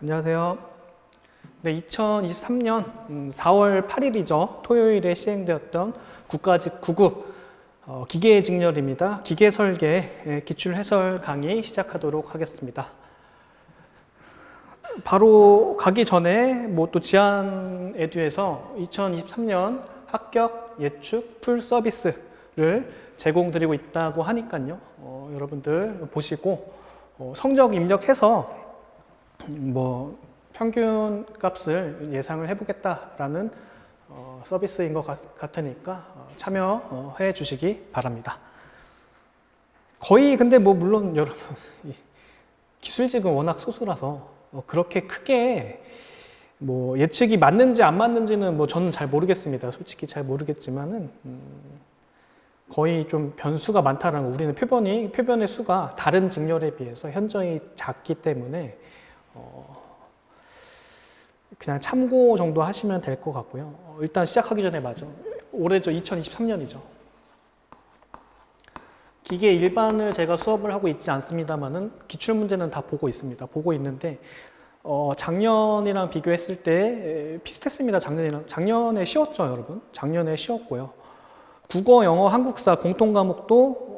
안녕하세요. 네, 2023년 4월 8일이죠. 토요일에 시행되었던 국가직 9급 기계직렬입니다. 기계설계 기출해설 강의 시작하도록 하겠습니다. 바로 가기 전에 또 지안에듀에서 2023년 합격 예측 풀 서비스를 제공드리고 있다고 하니까요. 여러분들 보시고 성적 입력해서 평균 값을 예상을 해보겠다라는 서비스인 것 같으니까 참여해 주시기 바랍니다. 거의 근데 물론 여러분 기술직은 워낙 소수라서 그렇게 크게 예측이 맞는지 안 맞는지는 저는 잘 모르겠습니다. 솔직히 잘 모르겠지만은 거의 좀 변수가 많다라는 거. 우리는 표변의 수가 다른 직렬에 비해서 현저히 작기 때문에 그냥 참고 정도 하시면 될 것 같고요. 일단 시작하기 전에 올해죠. 2023년이죠. 기계 일반을 제가 수업을 하고 있지 않습니다만은 기출 문제는 다 보고 있습니다. 보고 있는데 작년이랑 비교했을 때 비슷했습니다. 작년에 쉬웠죠, 여러분. 작년에 쉬웠고요. 국어, 영어, 한국사 공통 과목도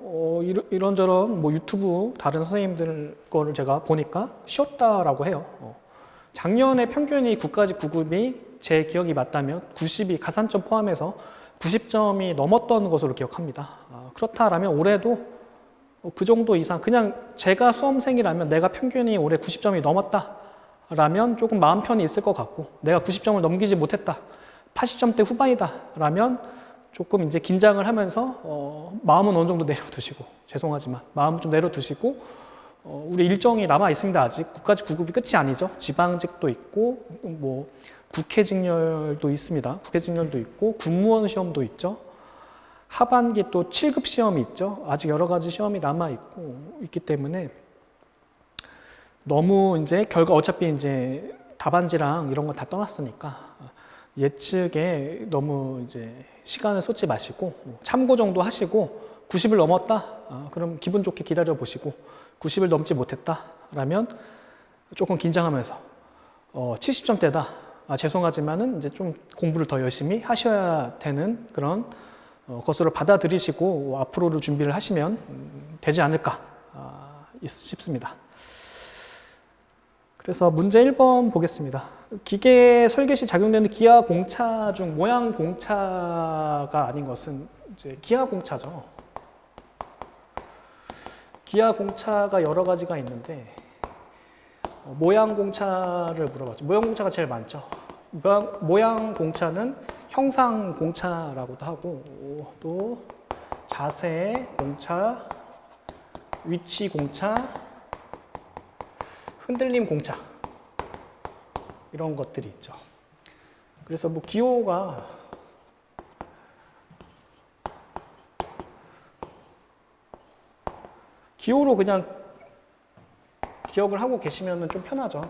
이런저런 유튜브 다른 선생님들 거를 제가 보니까 쉬웠다라고 해요. 작년에 평균이 국가직 9급이 제 기억이 맞다면 90이 가산점 포함해서 90점이 넘었던 것으로 기억합니다. 그렇다라면 올해도 그 정도 이상, 그냥 제가 수험생이라면 내가 평균이 올해 90점이 넘었다라면 조금 마음 편히 있을 것 같고, 내가 90점을 넘기지 못했다, 80점대 후반이다라면 조금 이제 긴장을 하면서 마음은 어느 정도 내려두시고, 죄송하지만 마음은 좀 내려두시고, 우리 일정이 남아 있습니다. 아직 국가직 9급이 끝이 아니죠. 지방직도 있고 국회직렬도 있습니다. 국회직렬도 있고 군무원 시험도 있죠. 하반기 또 7급 시험이 있죠. 아직 여러 가지 시험이 남아 있기 때문에 너무 이제 결과 어차피 이제 답안지랑 이런 거 다 떠났으니까 예측에 너무 이제 시간을 쏟지 마시고 참고 정도 하시고 90을 넘었다? 그럼 기분 좋게 기다려 보시고 90을 넘지 못했다라면 조금 긴장하면서 70점대다. 죄송하지만은 이제 좀 공부를 더 열심히 하셔야 되는 그런 것으로 받아들이시고 앞으로를 준비를 하시면 되지 않을까 싶습니다. 그래서 문제 1번 보겠습니다. 기계 설계 시 작용되는 기하 공차 중 모양 공차가 아닌 것은 이제 기하 공차죠. 기하 공차가 여러 가지가 있는데 모양 공차를 물어봤죠. 모양 공차가 제일 많죠. 모양 공차는 형상 공차라고도 하고 또 자세 공차, 위치 공차, 흔들림 공차 이런 것들이 있죠. 그래서 기호로 그냥 기억을 하고 계시면 좀 편하죠.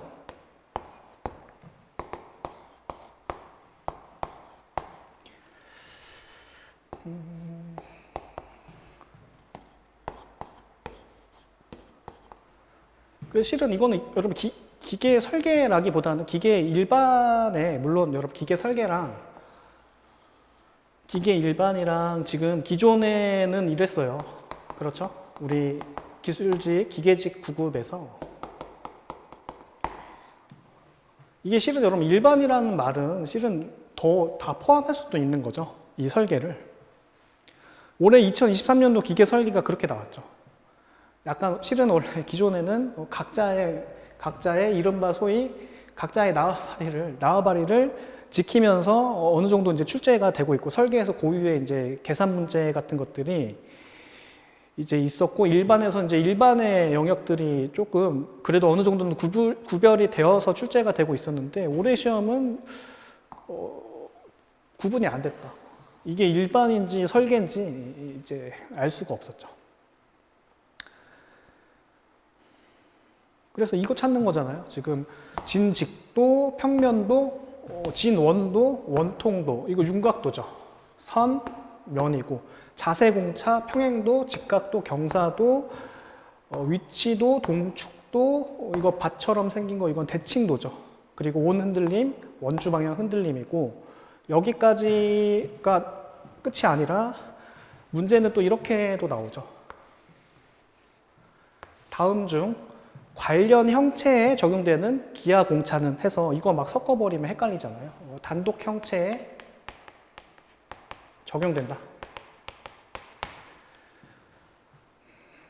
그래서 실은 이거는 여러분 기계 설계라기보다는 기계 일반에, 물론 여러분 기계 설계랑 기계 일반이랑 지금 기존에는 이랬어요. 그렇죠? 우리 기술직, 기계직 9급에서 이게 실은 여러분 일반이라는 말은 실은 더 다 포함할 수도 있는 거죠. 이 설계를. 올해 2023년도 기계 설계가 그렇게 나왔죠. 약간 실은 원래 기존에는 각자의 이른바 소위 각자의 나와바리를 지키면서 어느 정도 이제 출제가 되고 있고 설계에서 고유의 이제 계산 문제 같은 것들이 이제 있었고 일반에서 이제 일반의 영역들이 조금 그래도 어느 정도는 구별이 되어서 출제가 되고 있었는데 올해 시험은 구분이 안 됐다. 이게 일반인지 설계인지 이제 알 수가 없었죠. 그래서 이거 찾는 거잖아요. 지금 진직도, 평면도, 진원도, 원통도, 이거 윤곽도죠. 선, 면이고 자세공차, 평행도, 직각도, 경사도, 위치도, 동축도, 값도 이거 밭처럼 생긴 거 이건 대칭도죠. 그리고 온 흔들림, 원주 방향 흔들림이고 여기까지가 끝이 아니라 문제는 또 이렇게도 나오죠. 다음 중 관련 형체에 적용되는 기하 공차는 해서 이거 막 섞어버리면 헷갈리잖아요. 단독 형체에 적용된다.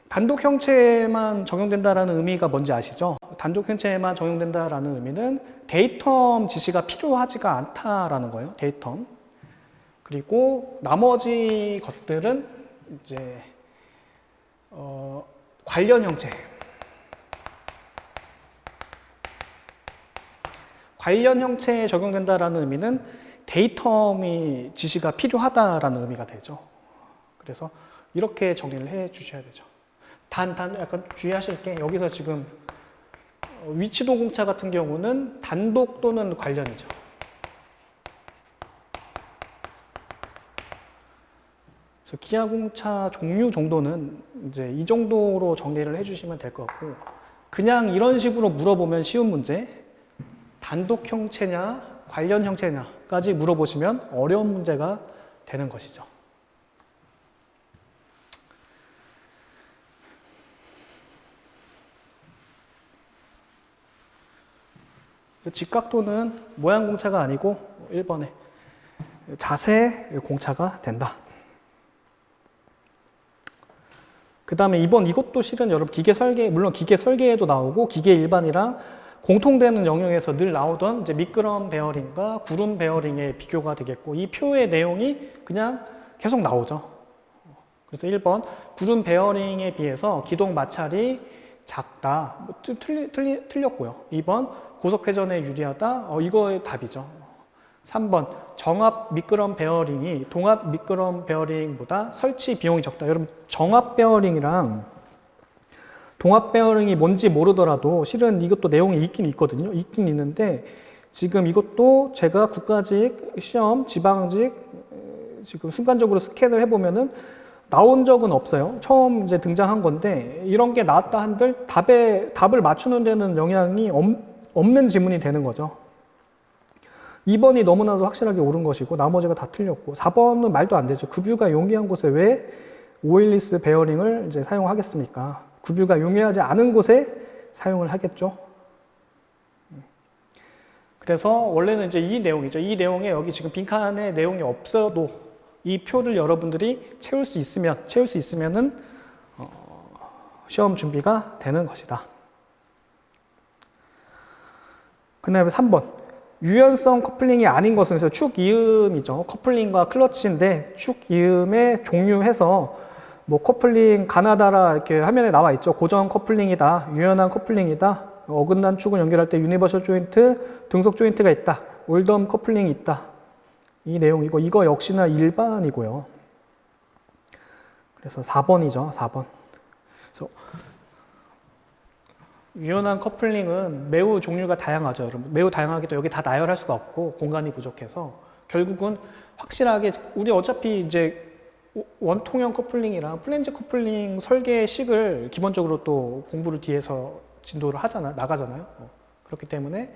단독 형체에만 적용된다라는 의미가 뭔지 아시죠? 단독 형체에만 적용된다라는 의미는 데이텀 지시가 필요하지가 않다라는 거예요. 데이텀. 그리고 나머지 것들은 이제 관련 형체. 관련 형체에 적용된다라는 의미는 데이텀이 지시가 필요하다라는 의미가 되죠. 그래서 이렇게 정리를 해 주셔야 되죠. 약간 주의하실 게 여기서 지금 위치도 공차 같은 경우는 단독 또는 관련이죠. 그래서 기하 공차 종류 정도는 이제 이 정도로 정리를 해주시면 될 것 같고 그냥 이런 식으로 물어보면 쉬운 문제 단독 형체냐 관련 형체냐까지 물어보시면 어려운 문제가 되는 것이죠. 직각도는 모양 공차가 아니고 1번에 자세 공차가 된다. 그 다음에 2번 이것도 실은 여러분 기계 설계, 물론 기계 설계에도 나오고 기계 일반이랑 공통되는 영역에서 늘 나오던 이제 미끄럼 베어링과 구름 베어링의 비교가 되겠고 이 표의 내용이 그냥 계속 나오죠. 그래서 1번 구름 베어링에 비해서 기동 마찰이 작다. 틀렸고요. 2번 고속 회전에 유리하다. 이거의 답이죠. 3번 정압 미끄럼 베어링이 동압 미끄럼 베어링보다 설치 비용이 적다. 여러분 정압 베어링이랑 동압 베어링이 뭔지 모르더라도 실은 이것도 내용이 있긴 있거든요. 있긴 있는데 지금 이것도 제가 국가직, 시험, 지방직 지금 순간적으로 스캔을 해보면은 나온 적은 없어요. 처음 이제 등장한 건데 이런 게 나왔다 한들 답을 맞추는 데는 영향이 없는 지문이 되는 거죠. 2번이 너무나도 확실하게 옳은 것이고 나머지가 다 틀렸고 4번은 말도 안 되죠. 급유가 용이한 곳에 왜 오일리스 베어링을 이제 사용하겠습니까? 급유가 용이하지 않은 곳에 사용을 하겠죠. 그래서 원래는 이제 이 내용이죠. 이 내용에 여기 지금 빈칸에 내용이 없어도 이 표를 여러분들이 채울 수 있으면은 시험 준비가 되는 것이다. 그 다음에 3번. 유연성 커플링이 아닌 것은 그래서 축이음이죠. 커플링과 클러치인데 축이음에 종류해서 뭐 커플링 가나다라 이렇게 화면에 나와 있죠. 고정 커플링이다. 유연한 커플링이다. 어긋난 축을 연결할 때 유니버설 조인트, 등속 조인트가 있다. 올덤 커플링이 있다. 이 내용이고 이거 역시나 일반이고요. 그래서 4번이죠. 4번. 그래서 유연한 커플링은 매우 종류가 다양하죠. 여러분. 매우 다양하게도 여기 다 나열할 수가 없고 공간이 부족해서 결국은 확실하게 우리 어차피 이제 원통형 커플링이랑 플랜지 커플링 설계식을 기본적으로 또 공부를 뒤에서 진도를 나가잖아요. 그렇기 때문에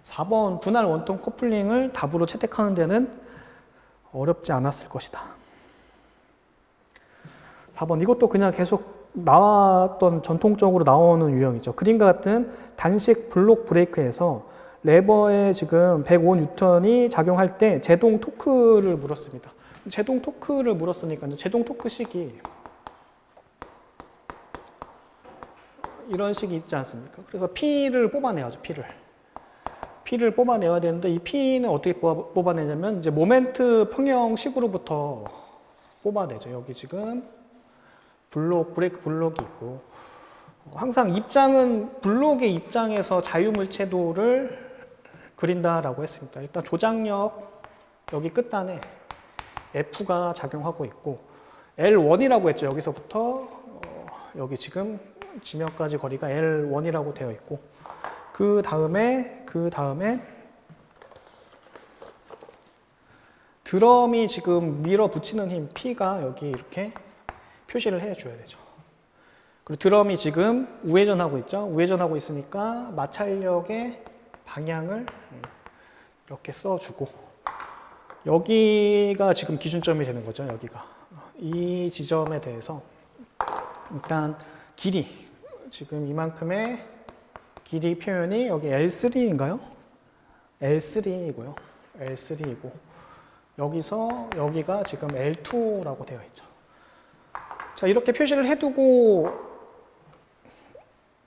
4번 분할 원통 커플링을 답으로 채택하는 데는 어렵지 않았을 것이다. 4번 이것도 그냥 계속 나왔던 전통적으로 나오는 유형이죠. 그림과 같은 단식 블록 브레이크에서 레버에 지금 105N이 작용할 때 제동 토크를 물었습니다. 제동 토크를 물었으니까 이제 제동 토크식이 이런 식이 있지 않습니까? 그래서 P를 뽑아내야죠. P를 뽑아내야 되는데 이 P는 어떻게 뽑아내냐면 이제 모멘트 평형식으로부터 뽑아내죠. 여기 지금 브레이크 블록이 있고 항상 입장은 블록의 입장에서 자유물체도를 그린다라고 했습니다. 일단 조작력 여기 끝단에 F가 작용하고 있고 L1이라고 했죠. 여기서부터 여기 지금 지면까지 거리가 L1이라고 되어 있고 그 다음에 드럼이 지금 밀어붙이는 힘 P가 여기 이렇게 표시를 해줘야 되죠. 그리고 드럼이 지금 우회전하고 있죠. 우회전하고 있으니까 마찰력의 방향을 이렇게 써주고, 여기가 지금 기준점이 되는 거죠. 여기가 이 지점에 대해서 일단 길이, 지금 이만큼의 길이 표현이 여기 L3인가요? L3이고요. L3이고 여기서 여기가 지금 L2라고 되어 있죠. 자, 이렇게 표시를 해두고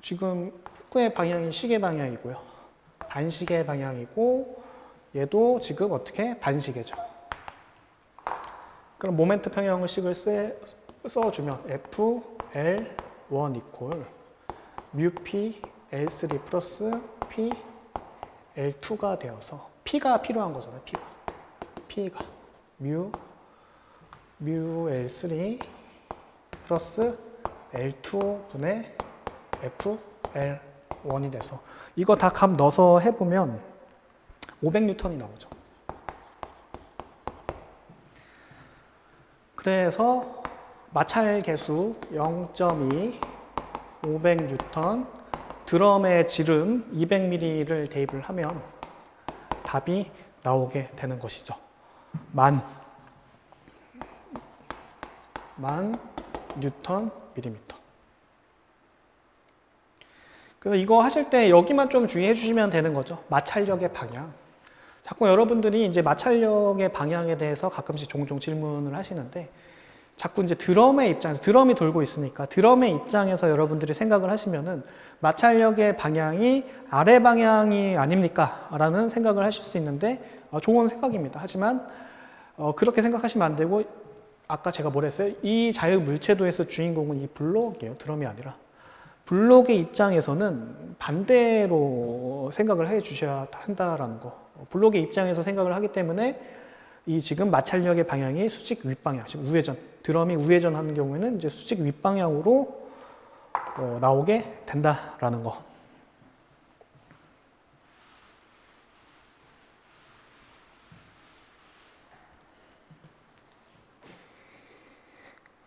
지금 후크의 방향이 시계 방향이고요. 반시계 방향이고 얘도 지금 어떻게 반시계죠. 그럼 모멘트 평형을 식을 써주면 F, L1 이퀄 뮤P L3 플러스 P L2가 되어서 P가 필요한 거잖아요. P가 뮤 L3 플러스 L2분의 F L1이 돼서 이거 다 값 넣어서 해보면 500N이 나오죠. 그래서 마찰 계수 0.2 500N, 드럼의 지름 200mm를 대입을 하면 답이 나오게 되는 것이죠. 만 뉴턴 밀리미터. 그래서 이거 하실 때 여기만 좀 주의해 주시면 되는 거죠. 마찰력의 방향. 자꾸 여러분들이 이제 마찰력의 방향에 대해서 가끔씩 종종 질문을 하시는데, 자꾸 이제 드럼의 입장에서, 드럼이 돌고 있으니까 드럼의 입장에서 여러분들이 생각을 하시면은 마찰력의 방향이 아래 방향이 아닙니까? 라는 생각을 하실 수 있는데, 좋은 생각입니다. 하지만 그렇게 생각하시면 안 되고, 아까 제가 뭐랬어요? 이 자유물체도에서 주인공은 이 블록이에요. 드럼이 아니라. 블록의 입장에서는 반대로 생각을 해 주셔야 한다라는 거. 블록의 입장에서 생각을 하기 때문에 이 지금 마찰력의 방향이 수직 윗방향, 지금 우회전, 드럼이 우회전하는 경우에는 이제 수직 윗방향으로 나오게 된다라는 거.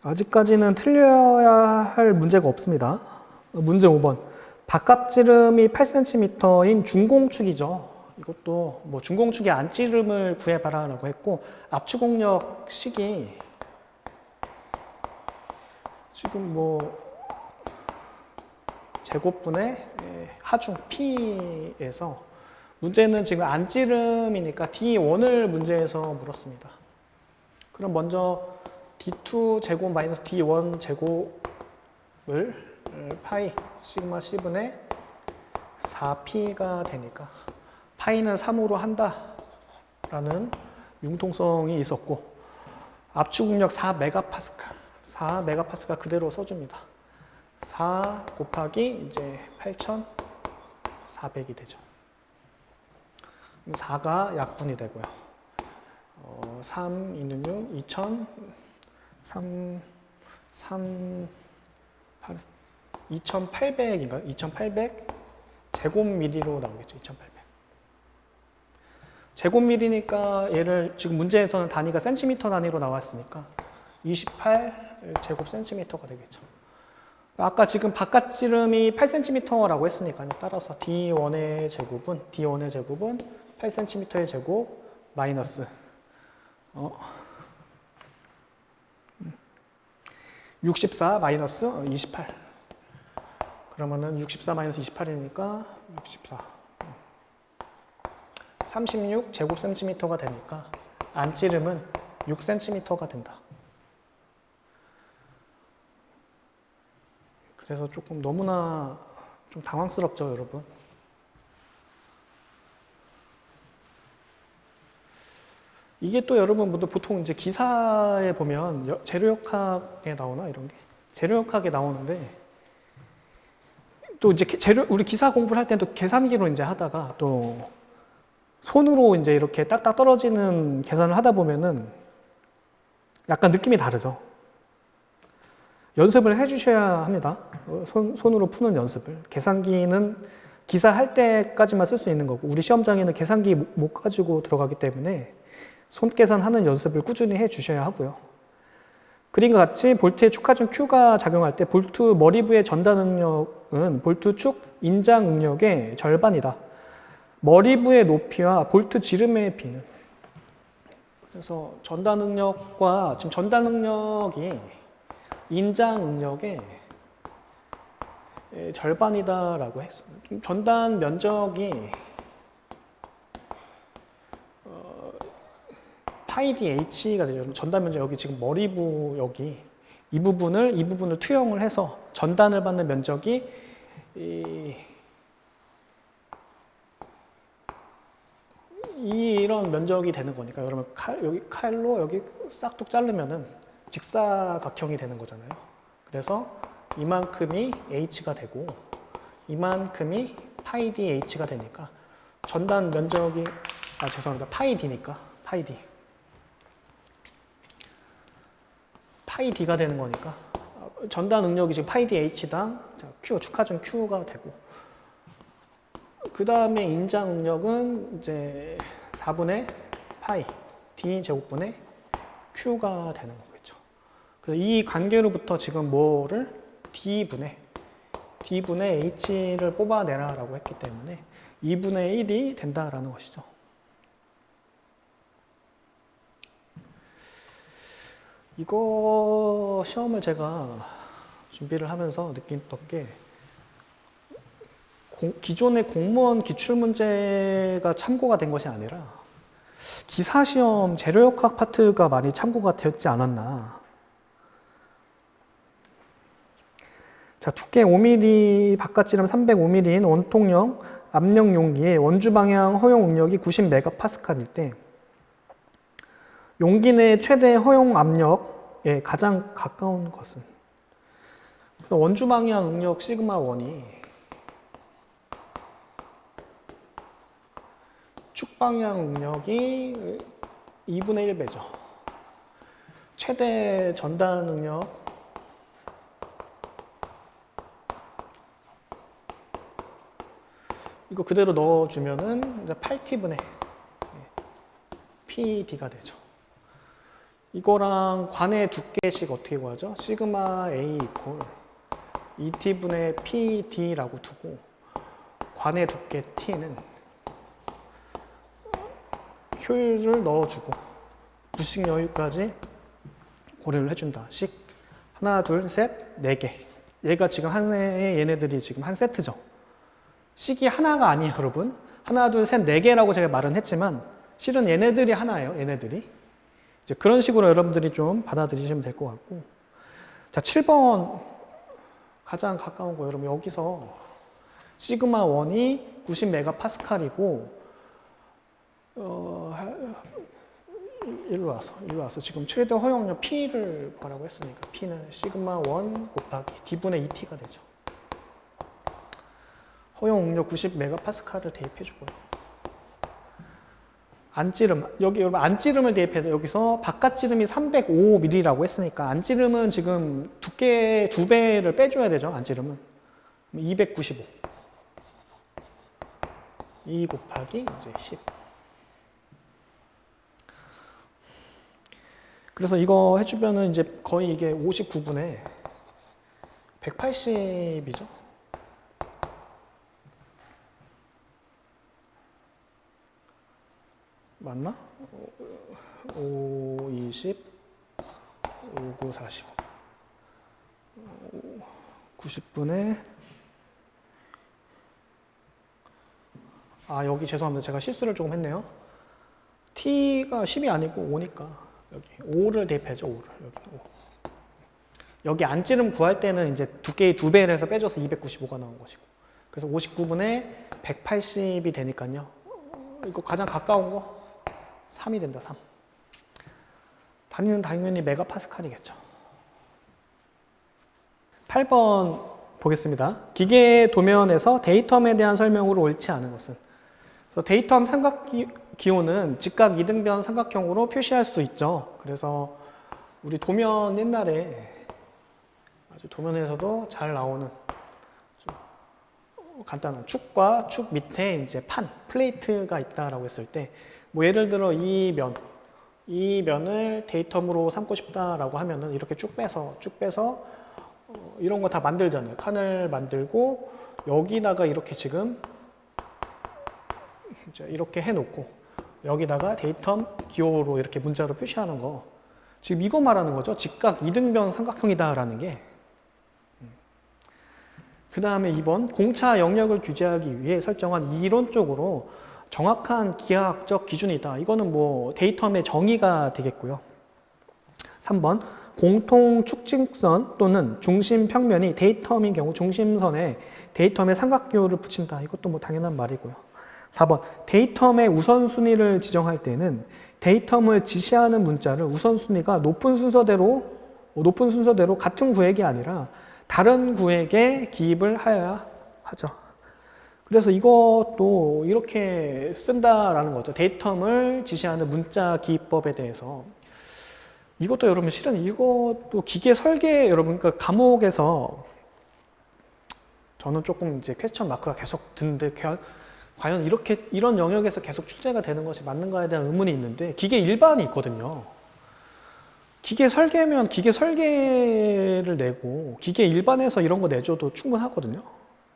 아직까지는 틀려야 할 문제가 없습니다. 문제 5번. 바깥지름이 8cm인 중공축이죠. 이것도 뭐 중공축의 안지름을 구해봐라라고 했고, 압축공력 식이 지금 뭐 제곱분의 하중 P에서 문제는 지금 안지름이니까 D1을 문제에서 물었습니다. 그럼 먼저 D2 제곱 마이너스 D1 제곱을 파이 시그마 C분의 4P가 되니까 파이는 3으로 한다 라는 융통성이 있었고, 압축응력 4메가파스칼 4메가파스칼 그대로 써줍니다. 4 곱하기 이제 8,400이 되죠. 4가 약분이 되고요. 3, 2는 6, 2,000, 2,800인가요? 2,800 제곱미리로 나오겠죠. 2,800. 제곱미리니까 얘를 지금 문제에서는 단위가 센티미터 단위로 나왔으니까 28 제곱 센티미터가 되겠죠. 아까 지금 바깥지름이 8cm라고 했으니까요. 따라서 D1의 제곱은 8cm의 제곱 마이너스 64 마이너스 28. 그러면은 64 마이너스 28이니까 64. 36 제곱 센티미터가 되니까 안지름은 6cm가 된다. 그래서 조금 너무나 좀 당황스럽죠, 여러분. 이게 또 여러분들 보통 이제 기사에 보면 재료역학에 나오나 이런 게 재료역학에 나오는데, 또 이제 우리 기사 공부를 할 때는 또 계산기로 이제 하다가 또 손으로 이제 이렇게 딱딱 떨어지는 계산을 하다 보면은 약간 느낌이 다르죠. 연습을 해주셔야 합니다. 손으로 푸는 연습을. 계산기는 기사 할 때까지만 쓸 수 있는 거고, 우리 시험장에는 계산기 못 가지고 들어가기 때문에 손 계산하는 연습을 꾸준히 해주셔야 하고요. 그림과 같이 볼트의 축하점 Q가 작용할 때 볼트 머리부의 전단 응력은 볼트 축 인장 응력의 절반이다. 머리부의 높이와 볼트 지름의 비는. 그래서 전단 응력과 지금 전단 응력이 인장 응력의 절반이다라고 했어요. 전단 면적이 파이 dH가 되죠. 전단 면적 여기 지금 머리부 여기 이 부분을 투영을 해서 전단을 받는 면적이 이런 면적이 되는 거니까 여러분 여기 칼로 여기 싹둑 자르면은 직사각형이 되는 거잖아요. 그래서 이만큼이 H가 되고 이만큼이 파이 dH가 되니까 전단 면적이 죄송합니다. 파이 D니까 파이 D. 파이 D가 되는 거니까 전단 응력이 지금 파이 dH당 Q, 축하점 Q가 되고 그 다음에 인장 응력은 이제 4분의 파이 D 제곱분의 Q가 되는 거겠죠. 그래서 이 관계로부터 지금 뭐를 D분의 H를 뽑아내라라고 했기 때문에 2분의 1이 된다라는 것이죠. 이거 시험을 제가 준비를 하면서 느꼈던 게 기존의 공무원 기출문제가 참고가 된 것이 아니라 기사시험 재료역학 파트가 많이 참고가 되었지 않았나. 자, 두께 5mm, 바깥지름 305mm인 원통형 압력 용기의 원주 방향 허용 응력이 90MPa일 때 용기 내 최대 허용 압력에 가장 가까운 것은 원주 방향 응력 시그마 1이 축 방향 응력이 2분의 1배죠. 최대 전단 응력 이거 그대로 넣어주면은 8T분의 PD가 되죠. 이거랑 관의 두께식 어떻게 구하죠? 시그마 A 이퀄 2T분의 PD라고 두고 관의 두께 T는 효율을 넣어주고 부식 여유까지 고려를 해준다. 식 하나, 둘, 셋, 4개. 얘가 지금 한 해에 얘네들이 지금 한 세트죠. 식이 하나가 아니에요, 여러분. 하나, 둘, 셋, 4개라고 제가 말은 했지만 실은 얘네들이 하나예요, 얘네들이. 이제 그런 식으로 여러분들이 좀 받아들이시면 될 것 같고. 자, 7번 가장 가까운 거 여러분 여기서 시그마 1이 90MPa이고 일로 와서 지금 최대 허용력 P를 구하라고 했으니까 P는 시그마 1 곱하기 D분의 2T가 되죠. 허용 응력 90MPa를 대입해 주고요. 안찌름, 여기 여러분 안찌름을 대입해서 여기서 바깥찌름이 305mm라고 했으니까 안찌름은 지금 두께 2배를 빼줘야 되죠. 안찌름은 295. 2 곱하기 이제 10. 그래서 이거 해주면은 이제 거의 이게 59분에 180이죠. 맞나? 5, 20, 5, 9, 45. 90분에 여기 죄송합니다. 제가 실수를 조금 했네요. T가 10이 아니고 5니까 여기 5를 대입해줘. 5를 여기 안찌름 구할 때는 이제 두께의 2배를 해서 빼줘서 295가 나온 것이고 그래서 59분에 180이 되니까요. 이거 가장 가까운 거 3이 된다. 3. 단위는 당연히 메가파스칼이겠죠. 8번 보겠습니다. 기계 도면에서 데이텀에 대한 설명으로 옳지 않은 것은 데이텀 삼각기호는 직각 이등변 삼각형으로 표시할 수 있죠. 그래서 우리 도면 옛날에 아주 도면에서도 잘 나오는 간단한 축과 축 밑에 이제 판, 플레이트가 있다라고 했을 때 뭐 예를 들어 이 면, 이 면을 데이텀으로 삼고 싶다라고 하면은 이렇게 쭉 빼서 이런 거 다 만들잖아요. 칸을 만들고 여기다가 이렇게 지금 이렇게 해놓고 여기다가 데이텀 기호로 이렇게 문자로 표시하는 거, 지금 이거 말하는 거죠. 직각 이등변 삼각형이다라는 게. 그 다음에 2번, 공차 영역을 규제하기 위해 설정한 이론적으로 정확한 기하학적 기준이다. 이거는 뭐 데이텀의 정의가 되겠고요. 3번, 공통 축직선 또는 중심 평면이 데이텀인 경우 중심선에 데이텀의 삼각기호를 붙인다. 이것도 뭐 당연한 말이고요. 4번, 데이텀의 우선순위를 지정할 때는 데이텀을 지시하는 문자를 우선순위가 높은 순서대로 같은 구획이 아니라 다른 구획에 기입을 하여야 하죠. 그래서 이것도 이렇게 쓴다라는 거죠. 데이텀을 지시하는 문자 기입법에 대해서. 이것도 여러분 실은 이것도 기계 설계 여러분 그러니까 과목에서 저는 조금 이제 퀘스천 마크가 계속 드는데 과연 이런 영역에서 계속 출제가 되는 것이 맞는가에 대한 의문이 있는데 기계 일반이 있거든요. 기계 설계면 기계 설계를 내고 기계 일반에서 이런 거 내줘도 충분하거든요.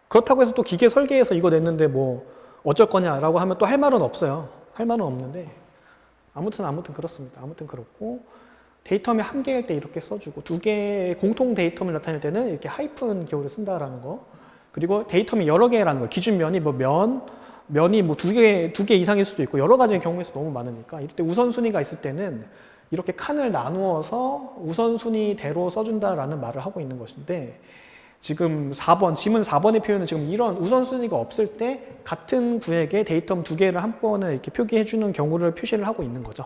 그렇다고 해서 또 기계 설계에서 이거 냈는데 뭐 어쩔 거냐라고 하면 또 할 말은 없어요. 할 말은 없는데 아무튼 그렇습니다. 아무튼 그렇고 데이텀이 한 개일 때 이렇게 써주고 두 개의 공통 데이텀을 나타낼 때는 이렇게 하이픈 기호를 쓴다라는 거. 그리고 데이텀이 여러 개라는 거. 기준면이 뭐 면이 뭐 두 개 이상일 수도 있고 여러 가지의 경우에 서 너무 많으니까 이럴 때 우선순위가 있을 때는 이렇게 칸을 나누어서 우선순위대로 써준다라는 말을 하고 있는 것인데 지금 4번, 지문 4번의 표현은 지금 이런 우선순위가 없을 때 같은 구획에 데이텀 두 개를 한 번에 이렇게 표기해주는 경우를 표시를 하고 있는 거죠.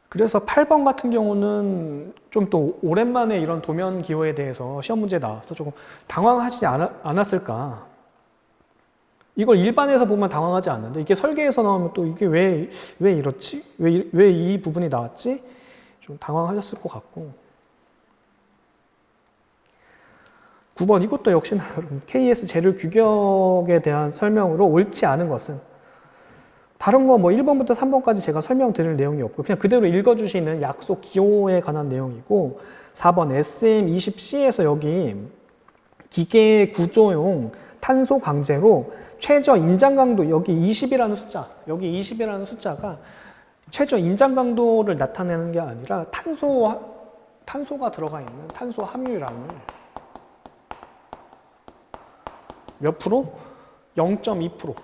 그래서 8번 같은 경우는 좀 또 오랜만에 이런 도면 기호에 대해서 시험 문제에 나와서 조금 당황하지 않았을까. 이걸 일반에서 보면 당황하지 않는데 이게 설계에서 나오면 또 이게 왜 이렇지? 왜 이 부분이 나왔지? 좀 당황하셨을 것 같고. 9번 이것도 역시나 여러분 KS 재료 규격에 대한 설명으로 옳지 않은 것은 다른 거 뭐 1번부터 3번까지 제가 설명드릴 내용이 없고 그냥 그대로 읽어주시는 약속 기호에 관한 내용이고 4번 SM20C에서 여기 기계 구조용 탄소 강제로 최저 인장 강도 여기 20이라는 숫자 여기 20이라는 숫자가 최저 인장 강도를 나타내는 게 아니라 탄소가 들어가 있는 탄소 함유량을 몇 프로? 0.2%.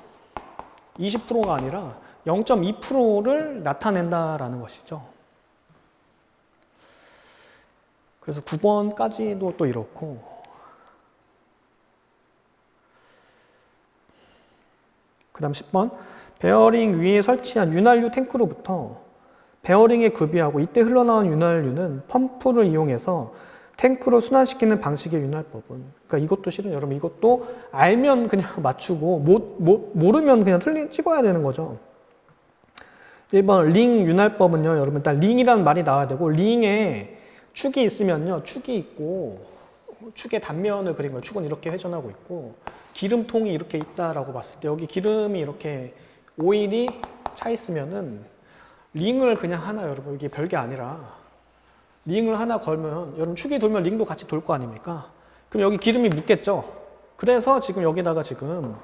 20%가 아니라 0.2%를 나타낸다라는 것이죠. 그래서 9번까지도 또 이렇고 그 다음 10번 베어링 위에 설치한 윤활유 탱크로부터 베어링에 급유하고 이때 흘러나온 윤활유는 펌프를 이용해서 탱크로 순환시키는 방식의 윤활법은 그러니까 이것도 실은 여러분 이것도 알면 그냥 맞추고 모르면 그냥 찍어야 되는 거죠. 1번 링 윤활법은요 여러분 일단 링이라는 말이 나와야 되고 링에 축이 있으면요 축이 있고 축의 단면을 그린 거예요. 축은 이렇게 회전하고 있고 기름통이 이렇게 있다라고 봤을 때 여기 기름이 이렇게 오일이 차 있으면은 링을 그냥 하나 여러분 이게 별게 아니라 링을 하나 걸면 여러분 축이 돌면 링도 같이 돌 거 아닙니까? 그럼 여기 기름이 묻겠죠? 그래서 지금 여기다가 지금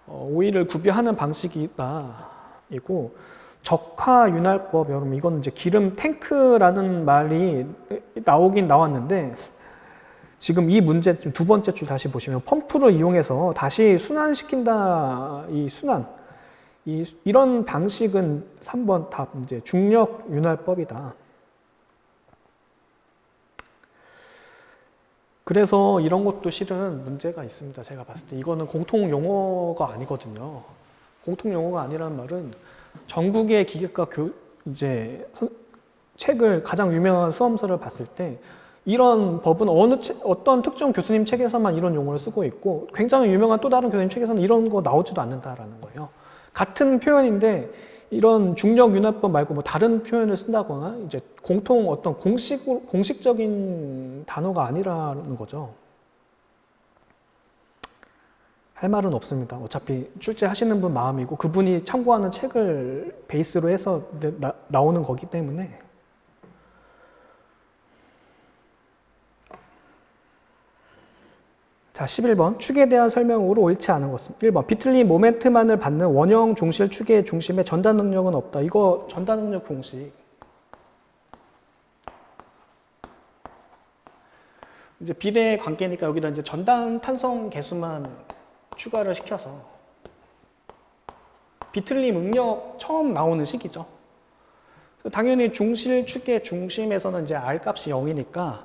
오일을 구비하는 방식이다 이고 적화 윤활법 여러분 이건 이제 기름 탱크라는 말이 나오긴 나왔는데 지금 이 문제 두 번째 줄 다시 보시면 펌프를 이용해서 다시 순환시킨다 이 순환 이런 방식은 3번 답 이제 중력 윤활법이다. 그래서 이런 것도 실은 문제가 있습니다. 제가 봤을 때 이거는 공통 용어가 아니거든요. 공통 용어가 아니라는 말은 전국의 기계과 이제 책을 가장 유명한 수험서를 봤을 때 이런 법은 어떤 특정 교수님 책에서만 이런 용어를 쓰고 있고 굉장히 유명한 또 다른 교수님 책에서는 이런 거 나오지도 않는다라는 거예요. 같은 표현인데 이런 중력 윤활법 말고 뭐 다른 표현을 쓴다거나 이제 공통 어떤 공식적인 단어가 아니라는 거죠. 할 말은 없습니다. 어차피 출제하시는 분 마음이고 그분이 참고하는 책을 베이스로 해서 나오는 거기 때문에. 자, 11번. 축에 대한 설명으로 옳지 않은 것은 1번. 비틀린 모멘트만을 받는 원형 중실 축의 중심에 전달 능력은 없다. 이거 전달 능력 공식. 이제 비례 관계니까 여기다 이제 전단 탄성 계수만 추가를 시켜서 비틀림 응력 처음 나오는 식이죠. 당연히 중실 축의 중심에서는 이제 R 값이 0이니까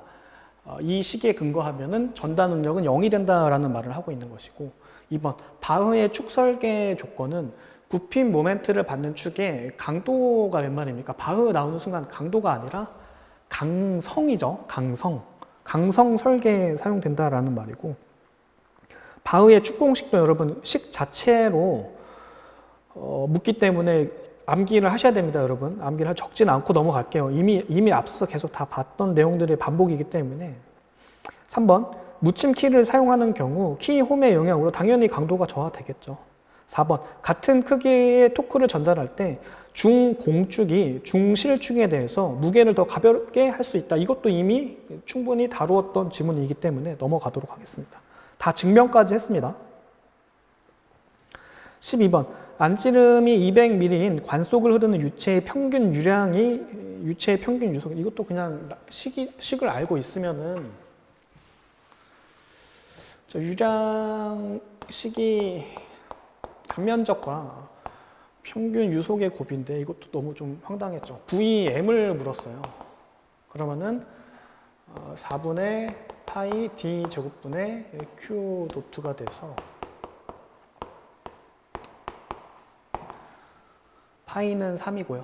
이 식에 근거하면은 전단 응력은 0이 된다라는 말을 하고 있는 것이고 2번 바흐의 축 설계 조건은 굽힌 모멘트를 받는 축의 강도가 몇 말입니까? 바흐 나오는 순간 강도가 아니라 강성이죠. 강성 설계에 사용된다라는 말이고 바흐의 축 공식도 여러분 식 자체로 묻기 때문에 암기를 하셔야 됩니다, 여러분. 암기를 적진 않고 넘어갈게요. 이미 앞서서 계속 다 봤던 내용들의 반복이기 때문에. 3번, 묻힘 키를 사용하는 경우 키 홈의 영향으로 당연히 강도가 저하되겠죠. 4번, 같은 크기의 토크를 전달할 때 중공축이 중실축에 대해서 무게를 더 가볍게 할 수 있다. 이것도 이미 충분히 다루었던 지문이기 때문에 넘어가도록 하겠습니다. 다 증명까지 했습니다. 12번, 안찌름이 200ml인 관 속을 흐르는 유체의 평균 유량이 유체의 평균 유속. 이것도 그냥 식을 알고 있으면은 저 유량식이 단면적과 평균 유속의 곱인데 이것도 너무 좀 황당했죠. VM을 물었어요. 그러면은 4분의 파이 D 제곱분의 Q 노트가 돼서 파이는 3이고요.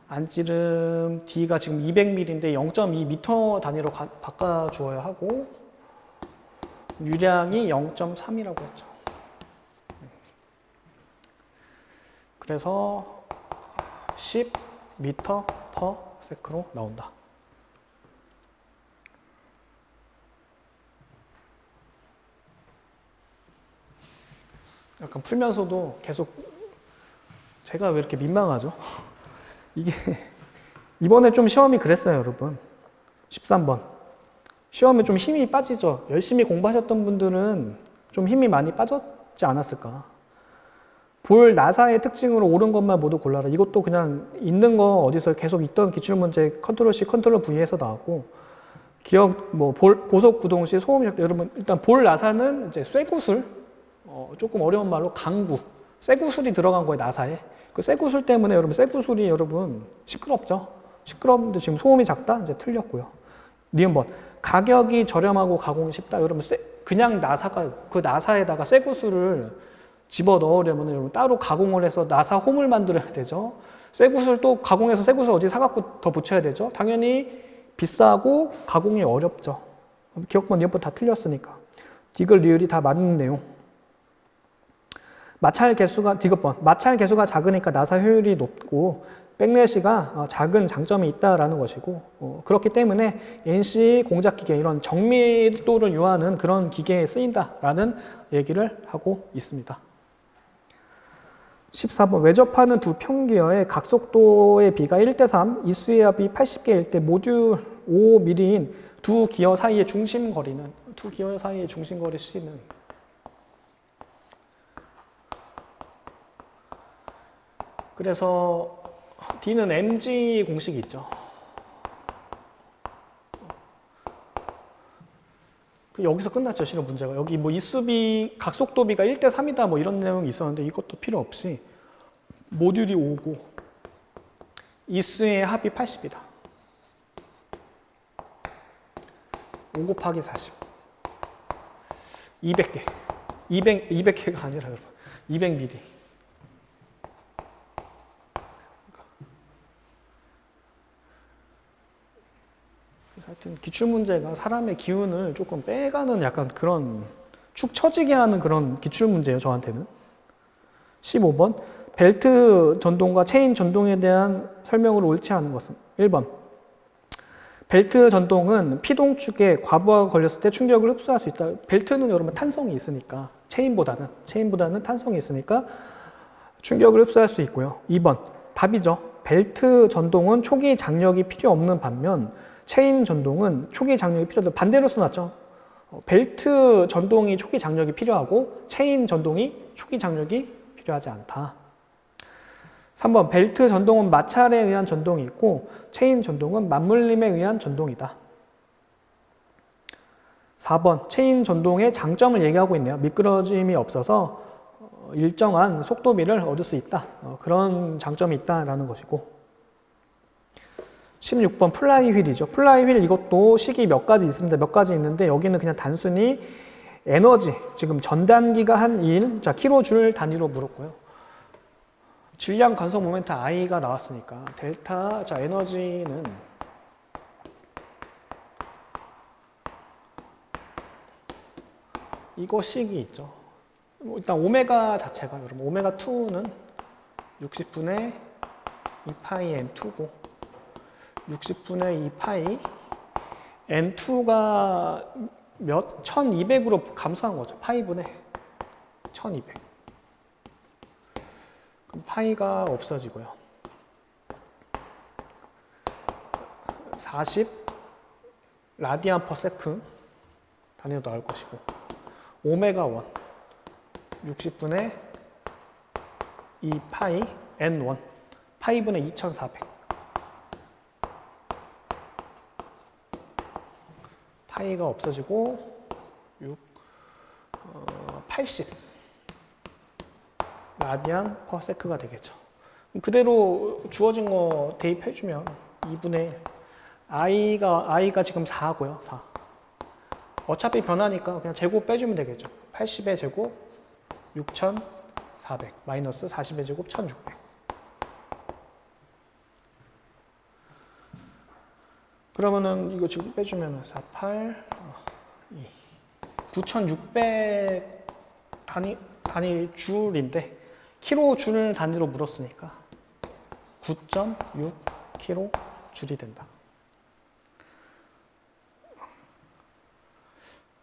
안찌름 D가 지금 200ml인데 0.2m 단위로 바꿔주어야 하고 유량이 0.3이라고 했죠. 그래서 10m/s로 나온다. 약간 풀면서도 계속 제가 왜 이렇게 민망하죠? 이게 이번에 좀 시험이 그랬어요, 여러분. 13번. 시험에 좀 힘이 빠지죠. 열심히 공부하셨던 분들은 좀 힘이 많이 빠졌지 않았을까. 볼 나사의 특징으로 옳은 것만 모두 골라라. 이것도 그냥 있는 거 어디서 계속 있던 기출문제 컨트롤 C, 컨트롤 V에서 나왔고 고속 구동 시 소음력. 여러분 일단 볼 나사는 이제 쇠구슬, 조금 어려운 말로 강구, 쇠구슬이 들어간 거예요, 나사에. 그 쇠구슬 때문에 쇠구슬이 시끄럽죠. 시끄러운데 지금 소음이 작다? 이제 틀렸고요. 니은번. 가격이 저렴하고 가공이 쉽다. 여러분 그냥 그 나사에다가 쇠구슬을 집어 넣으려면 여러분 따로 가공을 해서 나사 홈을 만들어야 되죠. 쇠구슬 또 가공해서 쇠구슬 어디 사갖고 더 붙여야 되죠. 당연히 비싸고 가공이 어렵죠. 기억번, 니은번 다 틀렸으니까. 디귿, 리을이 다 맞는 내용. 마찰 개수가 작으니까 나사 효율이 높고 백래시가 작은 장점이 있다라는 것이고 그렇기 때문에 NC 공작기계 이런 정밀도를 요하는 그런 기계에 쓰인다라는 얘기를 하고 있습니다. 14번. 외접하는 두 평기어의 각속도의 비가 1:3, 이수의 합이 80개일 때 모듈 5mm인 두 기어 사이의 중심거리는 C는 그래서 D는 mg 공식이 있죠. 여기서 끝났죠, 실은 문제가. 여기 이수비, 각속도비가 1:3이다 이런 내용이 있었는데 이것도 필요 없이 모듈이 5고 이수의 합이 80이다. 5 곱하기 40. 200개. 200개가 아니라 여러분. 200ml. 하여튼 기출문제가 사람의 기운을 조금 빼가는 약간 그런 축 처지게 하는 그런 기출문제예요, 저한테는. 15번. 벨트 전동과 체인 전동에 대한 설명으로 옳지 않은 것은 1번. 벨트 전동은 피동축에 과부하가 걸렸을 때 충격을 흡수할 수 있다. 벨트는 여러분 탄성이 있으니까 체인보다는 탄성이 있으니까 충격을 흡수할 수 있고요. 2번 답이죠. 벨트 전동은 초기 장력이 필요 없는 반면 체인 전동은 초기 장력이 필요하다. 반대로 써놨죠. 벨트 전동이 초기 장력이 필요하고 체인 전동이 초기 장력이 필요하지 않다. 3번 벨트 전동은 마찰에 의한 전동이 있고 체인 전동은 맞물림에 의한 전동이다. 4번 체인 전동의 장점을 얘기하고 있네요. 미끄러짐이 없어서 일정한 속도비를 얻을 수 있다. 그런 장점이 있다라는 것이고 16번 플라이 휠이죠. 플라이 휠 이것도 식이 몇 가지 있습니다. 몇 가지 있는데 여기는 그냥 단순히 에너지, 지금 전단기가 한 1, 자 킬로줄 단위로 물었고요. 질량 간섭 모멘트 I가 나왔으니까 델타, 자 에너지는 이거 식이 있죠. 일단 오메가 자체가 여러분 오메가 2는 60분의 2파이 N2고 60분의 2파이 N2가 몇? 1200으로 감소한 거죠. 파이분의 1200. 그럼 파이가 없어지고요. 40 라디안 퍼 세컨 단위로 나올 것이고 오메가 1 60분의 2파이 N1 파이분의 2400 파이가 없어지고 80 라디안 퍼 세크가 되겠죠. 그대로 주어진 거 대입해주면 2분의 1 I가 지금 4고요. 4 어차피 변하니까 그냥 제곱 빼주면 되겠죠. 80의 제곱 6400 마이너스 40의 제곱 1600 그러면은 이거 지금 빼주면 48 2 9600 단위 줄인데 킬로 줄 단위로 물었으니까 9.6 킬로 줄이 된다.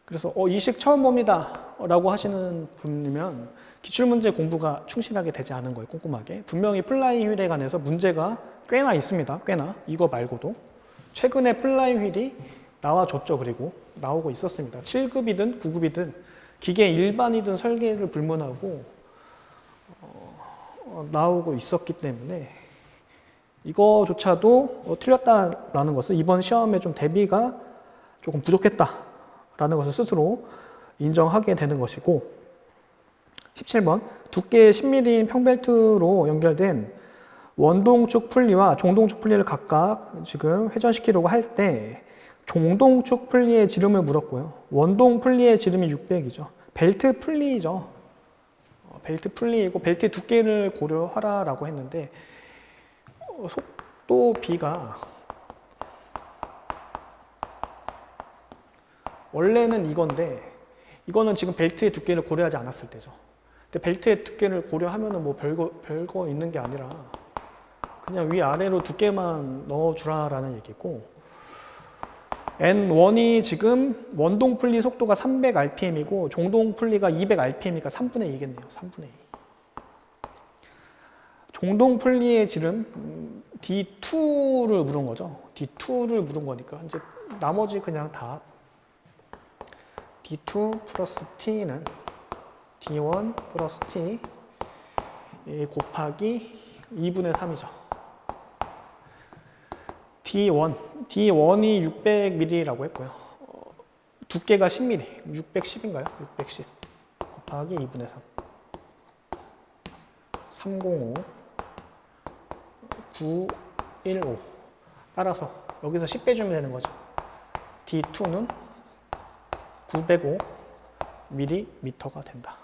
그래서 이 식 처음 봅니다 라고 하시는 분이면 기출문제 공부가 충실하게 되지 않은 거예요. 꼼꼼하게. 분명히 플라이 휠에 관해서 문제가 꽤나 있습니다. 꽤나. 이거 말고도 최근에 플라이 휠이 나와줬죠. 그리고 나오고 있었습니다. 7급이든 9급이든 기계 일반이든 설계를 불문하고 나오고 있었기 때문에 이거조차도 틀렸다라는 것은 이번 시험에 좀 대비가 조금 부족했다라는 것을 스스로 인정하게 되는 것이고 17번 두께 10mm인 평벨트로 연결된 원동축 풀리와 종동축 풀리를 각각 지금 회전시키려고 할 때 종동축 풀리의 지름을 물었고요. 원동 풀리의 지름이 600이죠. 벨트 풀리죠. 벨트 풀리이고 벨트 두께를 고려하라라고 했는데 속도 B가 원래는 이건데 이거는 지금 벨트의 두께를 고려하지 않았을 때죠. 근데 벨트의 두께를 고려하면은 뭐 별거 있는 게 아니라 그냥 위아래로 두께만 넣어주라라는 얘기고 N1이 지금 원동 풀리 속도가 300rpm이고 종동 풀리가 200rpm이니까 3분의 2겠네요. 3분의 2. 종동 풀리의 지름 D2를 물은 거죠. D2를 물은 거니까 이제 나머지 그냥 다 D2 플러스 T는 D1 플러스 T 곱하기 2분의 3이죠. D1이 600mm라고 했고요. 두께가 10mm, 610인가요? 610 곱하기 2분의 3 305 915 따라서 여기서 10 빼주면 되는 거죠. D2는 905 mm가 된다.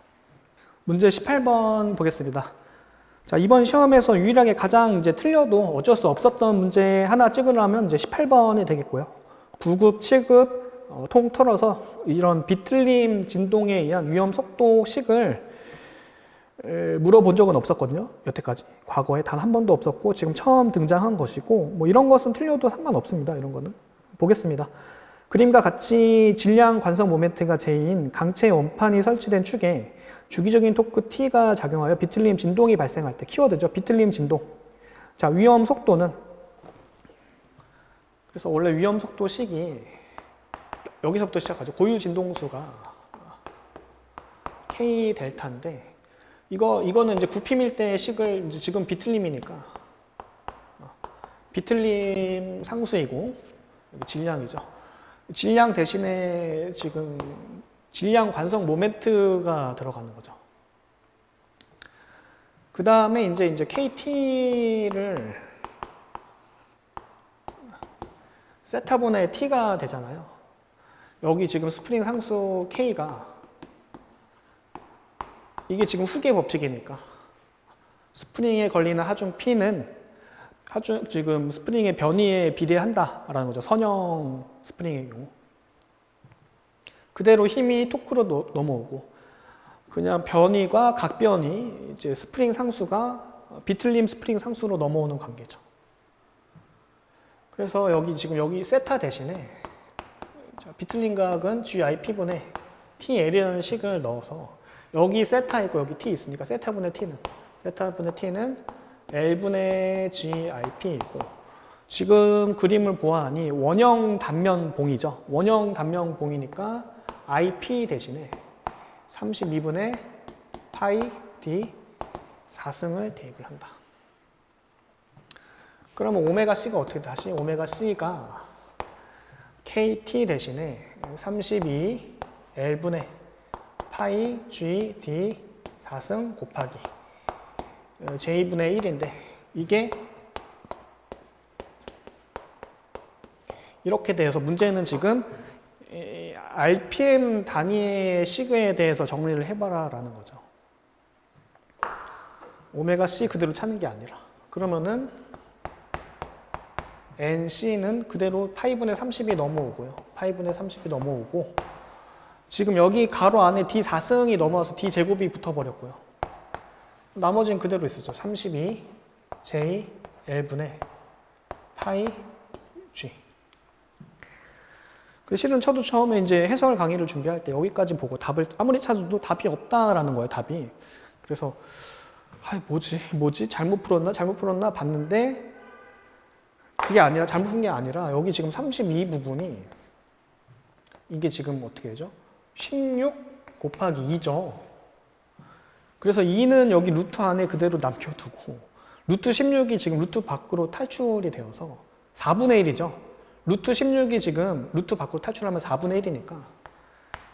문제 18번 보겠습니다. 자, 이번 시험에서 유일하게 가장 이제 틀려도 어쩔 수 없었던 문제 하나 찍으려면 이제 18번이 되겠고요. 9급, 7급 통틀어서 이런 비틀림 진동에 의한 위험 속도식을 물어본 적은 없었거든요. 여태까지. 과거에 단 한 번도 없었고 지금 처음 등장한 것이고 뭐 이런 것은 틀려도 상관없습니다. 이런 거는. 보겠습니다. 그림과 같이 질량 관성 모멘트가 J인 강체 원판이 설치된 축에 주기적인 토크 T가 작용하여 비틀림 진동이 발생할 때, 키워드죠. 비틀림 진동. 자, 위험 속도는, 그래서 원래 위험 속도식이 여기서부터 시작하죠. 고유 진동수가 K 델타인데, 이거는 이제 구피밀 때 식을 이제 지금 비틀림이니까 비틀림 상수이고, 질량이죠. 질량 대신에 지금 질량 관성 모멘트가 들어가는 거죠. 그 다음에 이제 KT를 세타분의 T가 되잖아요. 여기 지금 스프링 상수 K가 이게 지금 후계 법칙이니까 스프링에 걸리는 하중 P는 지금 스프링의 변이에 비례한다라는 거죠. 선형 스프링의 경우. 그대로 힘이 토크로 넘어오고, 그냥 변이과 각변이 이제 스프링 상수가 비틀림 스프링 상수로 넘어오는 관계죠. 그래서 여기 세타 대신에 비틀림 각은 GIP분의 TL이라는 식을 넣어서, 여기 세타 있고 여기 T 있으니까 세타분의 T는 L분의 GIP이고, 지금 그림을 보아하니 원형 단면 봉이죠. 원형 단면 봉이니까 IP 대신에 32분의 파이 D 4승을 대입을 한다. 그러면 오메가 C가 어떻게 다시? 오메가 C가 KT 대신에 32 L분의 파이 G D 4승 곱하기 J분의 1인데, 이게 이렇게 돼서 문제는 지금 RPM 단위의 시그에 대해서 정리를 해봐라 라는 거죠. 오메가 C 그대로 찾는 게 아니라, 그러면은 NC는 그대로 파이분의 30이 넘어오고요. 파이분의 30이 넘어오고, 지금 여기 가로 안에 D4승이 넘어와서 D제곱이 붙어버렸고요. 나머지는 그대로 있었죠. 32 J L분의 파이 G. 실은 저도 처음에 이제 해설 강의를 준비할 때 여기까지 보고 답을 아무리 찾아도 답이 없다라는 거예요, 답이. 그래서 뭐지? 잘못 풀었나 봤는데, 그게 아니라 잘못 푼 게 아니라 여기 지금 32 부분이 이게 지금 어떻게 되죠? 16 곱하기 2죠. 그래서 2는 여기 루트 안에 그대로 남겨두고, 루트 16이 지금 루트 밖으로 탈출이 되어서 4분의 1이죠. 루트 16이 지금 루트 밖으로 탈출하면 4분의 1이니까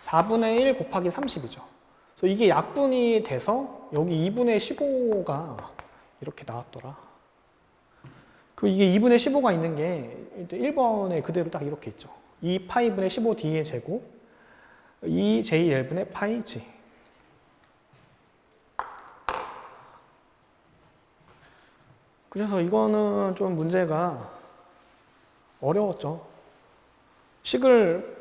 4분의 1 곱하기 30이죠. 그래서 이게 약분이 돼서 여기 2분의 15가 이렇게 나왔더라. 그 이게 2분의 15가 있는 게 1번에 그대로 딱 이렇게 있죠. 2 파이분의 15D의 제곱 2JL분의 파이 G. 그래서 이거는 좀 문제가 어려웠죠. 식을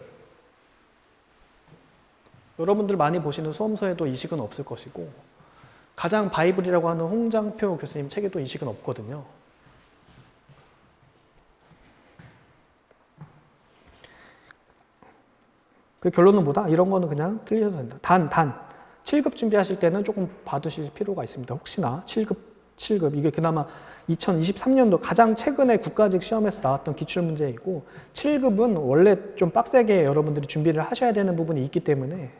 여러분들 많이 보시는 수험서에도 이 식은 없을 것이고, 가장 바이블이라고 하는 홍장표 교수님 책에도 이 식은 없거든요. 그 결론은 뭐다? 이런 거는 그냥 틀리셔도 된다. 단 7급 준비하실 때는 조금 봐두실 필요가 있습니다. 혹시나 7급 이게 그나마 2023년도 가장 최근에 국가직 시험에서 나왔던 기출문제이고, 7급은 원래 좀 빡세게 여러분들이 준비를 하셔야 되는 부분이 있기 때문에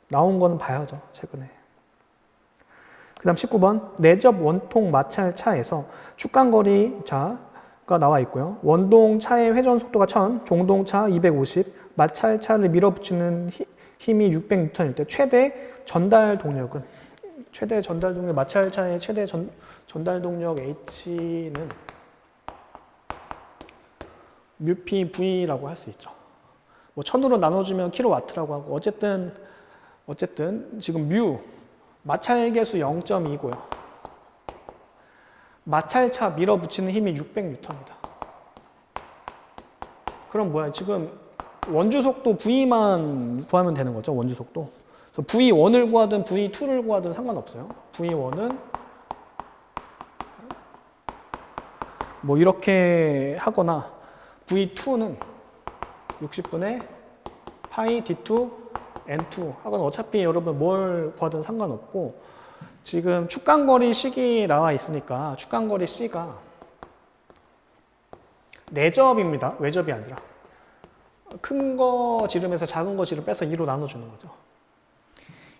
나온 거는 봐야죠, 최근에. 그 다음 19번 내접 원통 마찰 차에서 축간거리 차가 나와 있고요. 원동 차의 회전 속도가 1000, 종동 차 250, 마찰 차를 밀어붙이는 힘이 600N일 때 최대 전달 동력은, 마찰 차의 최대 전달 동력 H는 뮤피 V라고 할 수 있죠. 뭐 1000으로 나눠주면 킬로와트라고 하고, 어쨌든 지금 마찰 계수 0.2고요. 마찰차 밀어붙이는 힘이 600N입니다. 그럼 뭐야? 지금 원주 속도 V만 구하면 되는 거죠, 원주 속도. V1을 구하든 V2를 구하든 상관없어요. V1은 뭐 이렇게 하거나 V2는 60분의 파이 D2 N2 하고는 어차피 여러분 뭘 구하든 상관없고 지금 축간거리 C이 나와 있으니까 축간거리 C가 내접입니다. 외접이 아니라 큰 거 지름에서 작은 거 지름 빼서 2로 나눠주는 거죠.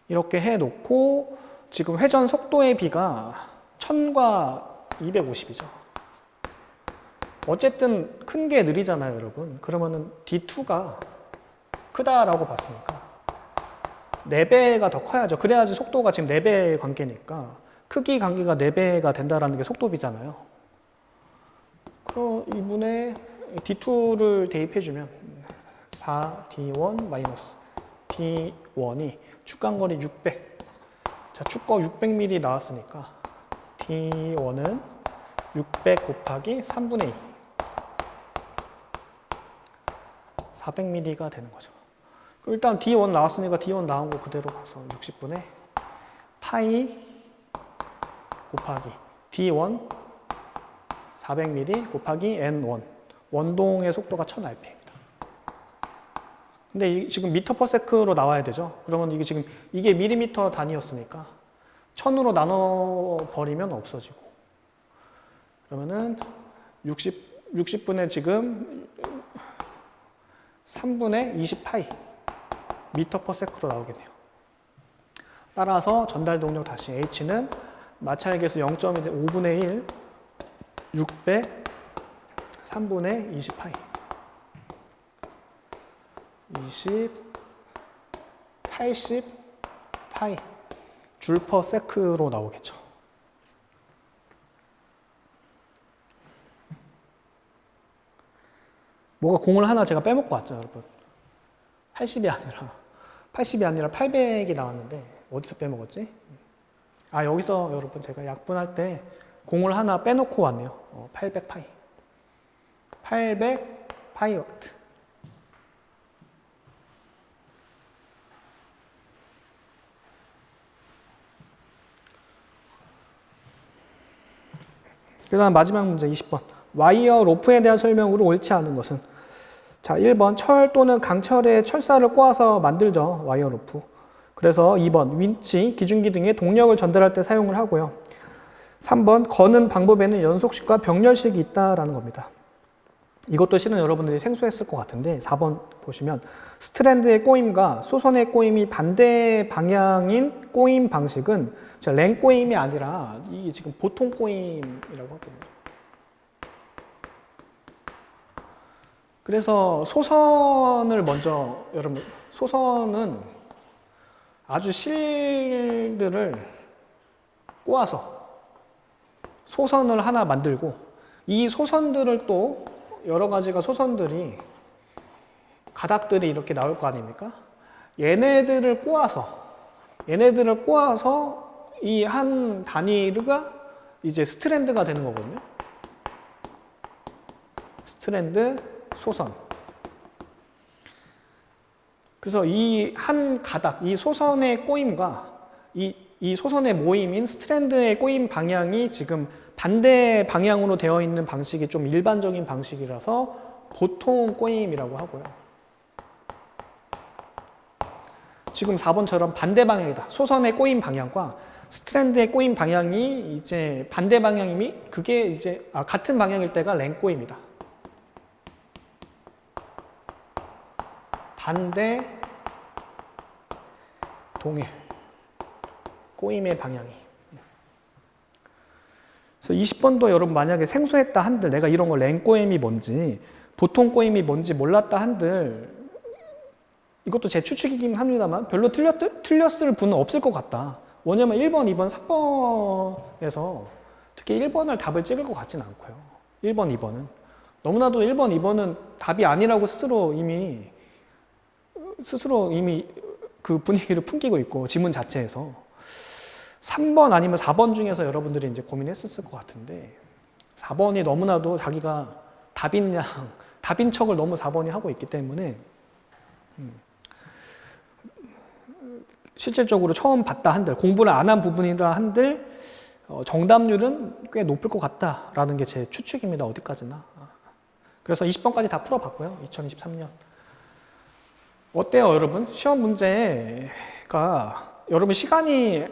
이렇게 해놓고 지금 회전 속도의 비가 1000과 250이죠. 어쨌든 큰 게 느리잖아요, 여러분. 그러면은 D2가 크다라고 봤으니까 4배가 더 커야죠. 그래야지 속도가 지금 4배의 관계니까 크기 관계가 4배가 된다라는 게 속도비잖아요. 그럼 이분의 D2를 대입해주면 4D1 마이너스 D1이 축간거리 600. 자, 축거 600mm 나왔으니까 D1은 600 곱하기 3분의 2. 400mm가 되는 거죠. 일단 D1 나왔으니까 D1 나온 거 그대로 가서 60분의 파이 곱하기 D1 400mm 곱하기 N1. 원동의 속도가 1000rpm입니다. 근데 지금 미터 퍼 세크로 나와야 되죠. 그러면 이게 지금 이게 밀리미터 단위였으니까 1000으로 나눠버리면 없어지고 그러면은 60분의 지금 3분의 20파이 미터 퍼 세크로 나오겠네요. 따라서 전달 동력 다시 H는 마찰 계수 0.5분의 1 600 3분의 20파이 20 80 파이 줄 퍼 세크로 나오겠죠. 뭐가 공을 하나 제가 빼먹고 왔죠, 여러분. 80이 아니라 800이 나왔는데 어디서 빼먹었지? 아, 여기서 여러분 제가 약분할 때 공을 하나 빼놓고 왔네요. 800 파이. 800 파이워트. 그 다음 마지막 문제 20번. 와이어 로프에 대한 설명으로 옳지 않은 것은? 자, 1번 철 또는 강철에 철사를 꼬아서 만들죠. 와이어 로프. 그래서 2번 윈치, 기중기 등의 동력을 전달할 때 사용을 하고요. 3번 거는 방법에는 연속식과 병렬식이 있다라는 겁니다. 이것도 실은 여러분들이 생소했을 것 같은데 4번 보시면 스트랜드의 꼬임과 소선의 꼬임이 반대 방향인 꼬임 방식은 랭 꼬임이 아니라 이게 지금 보통 꼬임이라고 하거든요. 그래서 소선을 먼저 여러분 소선은 아주 실들을 꼬아서 소선을 하나 만들고 이 소선들을 또 여러 가지가 소선들이 가닥들이 이렇게 나올 거 아닙니까? 얘네들을 꼬아서 이 한 단위가 이제 스트랜드가 되는 거거든요. 스트랜드, 소선. 그래서 이 한 가닥, 이 소선의 꼬임과 이 소선의 모임인 스트랜드의 꼬임 방향이 지금 반대 방향으로 되어 있는 방식이 좀 일반적인 방식이라서 보통 꼬임이라고 하고요. 지금 4번처럼 반대 방향이다. 소선의 꼬임 방향과 스트랜드의 꼬임 방향이 이제 반대 방향이미 그게 이제 같은 방향일 때가 랭 꼬임이다. 반대 동일 꼬임의 방향이. 그래서 20번도 여러분 만약에 생소했다 한들 내가 이런 거 랭 꼬임이 뭔지 보통 꼬임이 뭔지 몰랐다 한들 이것도 제 추측이긴 합니다만 별로 틀렸을 분은 없을 것 같다. 왜냐면 1번, 2번, 3번에서 특히 1번을 답을 찍을 것 같진 않고요. 1번, 2번은. 너무나도 1번, 2번은 답이 아니라고 스스로 이미 그 분위기를 풍기고 있고 지문 자체에서 3번 아니면 4번 중에서 여러분들이 이제 고민했었을 것 같은데 4번이 너무나도 자기가 답인 척을 너무 4번이 하고 있기 때문에 실질적으로 처음 봤다 한들 공부를 안 한 부분이라 한들 정답률은 꽤 높을 것 같다라는 게 제 추측입니다. 어디까지나. 그래서 20번까지 다 풀어봤고요. 2023년. 어때요, 여러분? 시험 문제가 여러분 시간이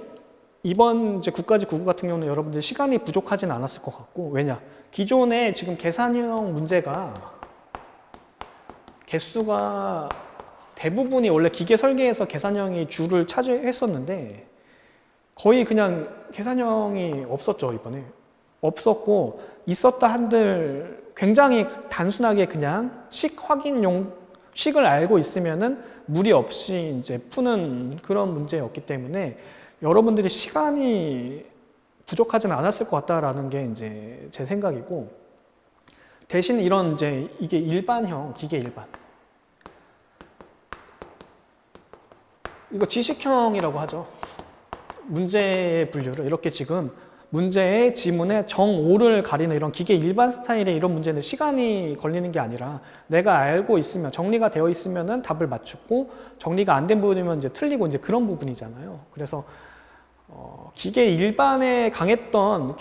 이번 이제 국가직 9구 같은 경우는 여러분들 시간이 부족하진 않았을 것 같고, 왜냐? 기존에 지금 계산형 문제가 개수가 대부분이 원래 기계 설계에서 계산형이 주를 차지했었는데 거의 그냥 계산형이 없었죠, 이번에. 없었고, 있었다 한들 굉장히 단순하게 그냥 식을 알고 있으면은 무리 없이 이제 푸는 그런 문제였기 때문에 여러분들이 시간이 부족하진 않았을 것 같다라는 게 이제 제 생각이고, 대신 이런 이제 이게 일반형, 기계 일반. 이거 지식형이라고 하죠. 문제의 분류를 이렇게 지금 문제의 지문에 정오를 가리는 이런 기계 일반 스타일의 이런 문제는 시간이 걸리는 게 아니라 내가 알고 있으면 정리가 되어 있으면은 답을 맞추고 정리가 안 된 부분이면 이제 틀리고 이제 그런 부분이잖아요. 그래서 기계 일반에 강했던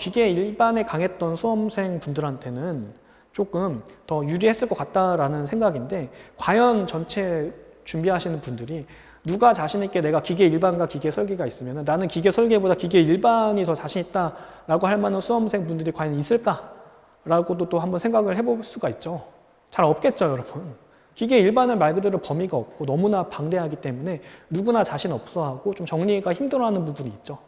수험생 분들한테는 조금 더 유리했을 것 같다라는 생각인데, 과연 전체 준비하시는 분들이 누가 자신 있게 내가 기계 일반과 기계 설계가 있으면 나는 기계 설계보다 기계 일반이 더 자신 있다라고 할 만한 수험생 분들이 과연 있을까라고도 또 한번 생각을 해볼 수가 있죠. 잘 없겠죠, 여러분. 기계 일반은 말 그대로 범위가 없고 너무나 방대하기 때문에 누구나 자신 없어하고 좀 정리가 힘들어하는 부분이 있죠.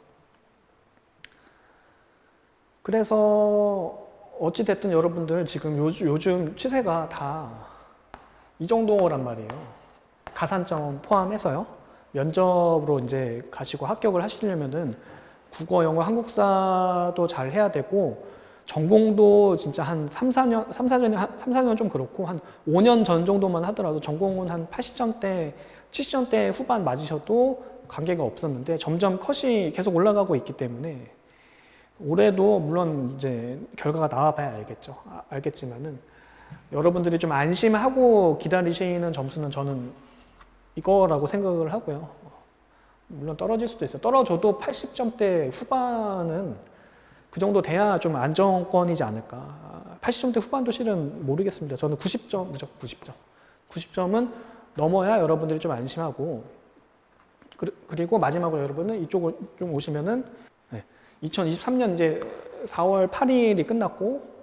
그래서 어찌됐든 여러분들 지금 요즘 추세가 다 이 정도란 말이에요. 가산점 포함해서요. 면접으로 이제 가시고 합격을 하시려면은 국어, 영어, 한국사도 잘 해야 되고, 전공도 진짜 한 3, 4년 좀 그렇고, 한 5년 전 정도만 하더라도 전공은 한 80점대, 70점대 후반 맞으셔도 관계가 없었는데 점점 컷이 계속 올라가고 있기 때문에 올해도 물론 이제 결과가 나와봐야 알겠지만은 여러분들이 좀 안심하고 기다리시는 점수는 저는 이거라고 생각을 하고요. 물론 떨어질 수도 있어요. 떨어져도 80점대 후반은 그 정도 돼야 좀 안정권이지 않을까. 80점대 후반도 실은 모르겠습니다. 저는 90점, 무조건 90점. 90점은 넘어야 여러분들이 좀 안심하고, 그리고 마지막으로 여러분은 이쪽을 좀 오시면은 2023년 이제 4월 8일이 끝났고,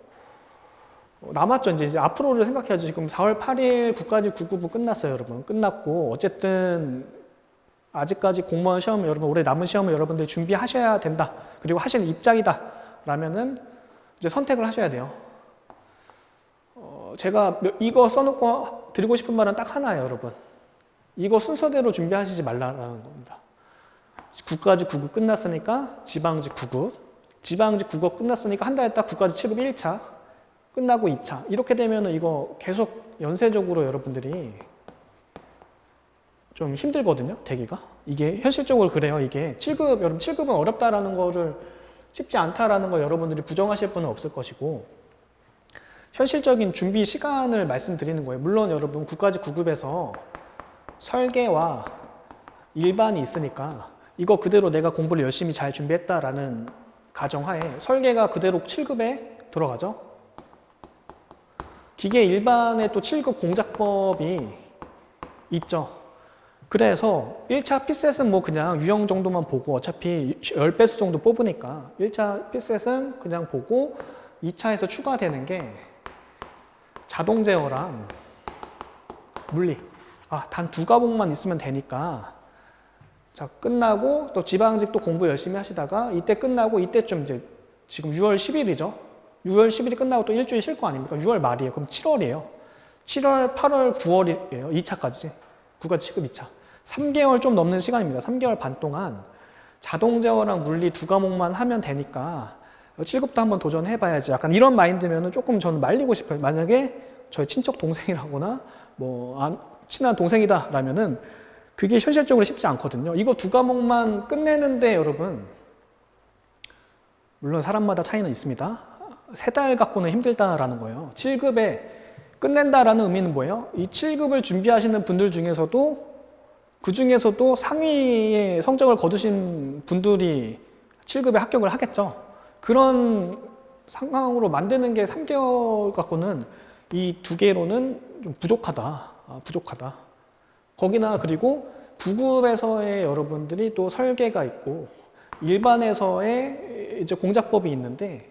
남았죠. 이제 앞으로를 생각해야죠. 지금 4월 8일 국가직 9급부 끝났어요, 여러분. 끝났고, 어쨌든 아직까지 공무원 시험 여러분 올해 남은 시험을 여러분들이 준비하셔야 된다. 그리고 하실 입장이다. 라면은 이제 선택을 하셔야 돼요. 제가 이거 써놓고 드리고 싶은 말은 딱 하나예요, 여러분. 이거 순서대로 준비하시지 말라는 겁니다. 국가직 9급 끝났으니까 지방직 9급, 지방직 9급 끝났으니까 한 달 있다 국가직 7급 1차, 끝나고 2차. 이렇게 되면은 이거 계속 연쇄적으로 여러분들이 좀 힘들거든요, 되기가. 이게 현실적으로 그래요. 이게 7급, 여러분 7급은 어렵다라는 거를, 쉽지 않다라는 거 여러분들이 부정하실 분은 없을 것이고, 현실적인 준비 시간을 말씀드리는 거예요. 물론 여러분 국가직 9급에서 설계와 일반이 있으니까 이거 그대로 내가 공부를 열심히 잘 준비했다라는 가정하에 설계가 그대로 7급에 들어가죠. 기계 일반에 또 7급 공작법이 있죠. 그래서 1차 피셋은 뭐 그냥 유형 정도만 보고 어차피 10배수 정도 뽑으니까 1차 피셋은 그냥 보고 2차에서 추가되는 게 자동 제어랑 물리. 단 2과목만 있으면 되니까. 자, 끝나고 또 지방직도 공부 열심히 하시다가 이때 끝나고 이때쯤 이제 지금 6월 10일이죠. 6월 10일이 끝나고 또 일주일 쉴 거 아닙니까? 6월 말이에요. 그럼 7월이에요. 7월, 8월, 9월이에요. 2차까지. 국가직 7급 2차. 3개월 좀 넘는 시간입니다. 3개월 반 동안 자동 제어랑 물리 2과목만 하면 되니까 7급도 한번 도전해봐야지. 약간 이런 마인드면은 조금 저는 말리고 싶어요. 만약에 저희 친척 동생이라거나 친한 동생이다라면은 그게 현실적으로 쉽지 않거든요. 이거 2과목만 끝내는데 여러분, 물론 사람마다 차이는 있습니다. 3달 갖고는 힘들다라는 거예요. 7급에 끝낸다라는 의미는 뭐예요? 이 7급을 준비하시는 분들 중에서도 그 중에서도 상위의 성적을 거두신 분들이 7급에 합격을 하겠죠. 그런 상황으로 만드는 게 3개월 갖고는 이 두 개로는 좀 부족하다. 부족하다. 거기나 그리고 9급에서의 여러분들이 또 설계가 있고 일반에서의 이제 공작법이 있는데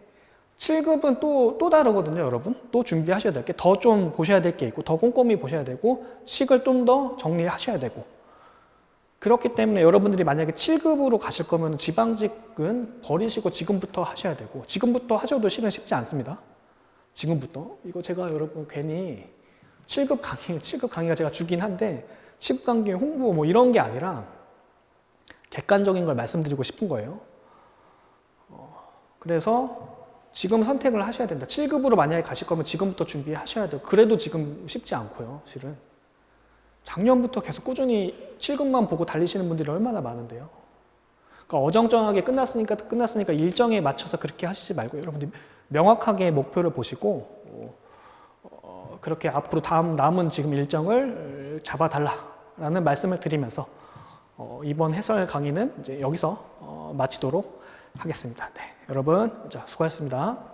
7급은 또 다르거든요, 여러분. 또 준비하셔야 될 게 더 좀 보셔야 될 게 있고 더 꼼꼼히 보셔야 되고 식을 좀 더 정리하셔야 되고 그렇기 때문에 여러분들이 만약에 7급으로 가실 거면 지방직은 버리시고 지금부터 하셔야 되고 지금부터 하셔도 실은 쉽지 않습니다. 지금부터. 이거 제가 여러분 괜히 7급 강의가 제가 주긴 한데 7급 강의 홍보 뭐 이런 게 아니라 객관적인 걸 말씀드리고 싶은 거예요. 그래서 지금 선택을 하셔야 된다. 7급으로 만약에 가실 거면 지금부터 준비하셔야 돼요. 그래도 지금 쉽지 않고요, 실은. 작년부터 계속 꾸준히 7급만 보고 달리시는 분들이 얼마나 많은데요. 그러니까 어정쩡하게 끝났으니까 일정에 맞춰서 그렇게 하시지 말고 여러분들이 명확하게 목표를 보시고 그렇게 앞으로 남은 지금 일정을 잡아달라라는 말씀을 드리면서 이번 해설 강의는 이제 여기서 마치도록 하겠습니다. 네, 여러분 수고하셨습니다.